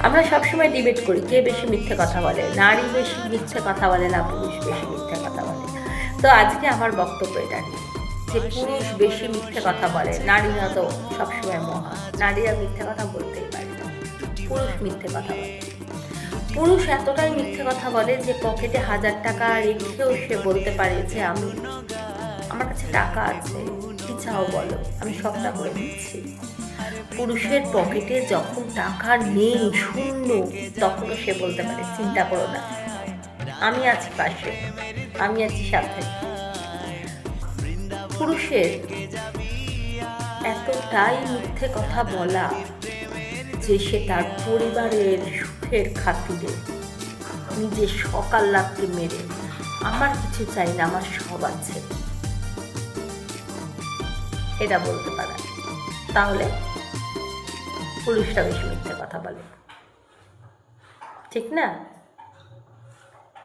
আমরা সবসময় ডিবেট করি কে বেশি মিথ্যে কথা বলে, নারী বেশি মিথ্যে কথা বলে না পুরুষ বেশি মিথ্যে কথা বলে। তো আজকে আমার বক্তব্য এটা নিয়ে যে পুরুষ বেশি মিথ্যে কথা বলে, নারীরা তো সবসময় মহা, নারীরা মিথ্যে কথা বলতেই পারে না, পুরুষ মিথ্যে কথা বলে। পুরুষ এতটাই মিথ্যে কথা বলে যে পকেটে 1000 টাকা রেখেও সে বলতে পারে যে আমার কাছে টাকা আছে, কি চাও বলো, আমি সবটা করে দিচ্ছি। পুরুষের পকেটে যখন টাকা নেই, শূন্য, তখনও সে বলতে পারে চিন্তা করো না, আমি আছি পাশে, আমি আছি সাথে। পুরুষের এতটাই মিথ্যে কথা বলা যে সে তার পরিবারের সুখের খাতিরে নিজের সকাল লাভকে মেরে আমার কিছু চাই না, আমার সব আছে, এটা বলতে পারে। তাহলে পুরুষরা বেশি মিথ্যে কথা বলে, ঠিক না?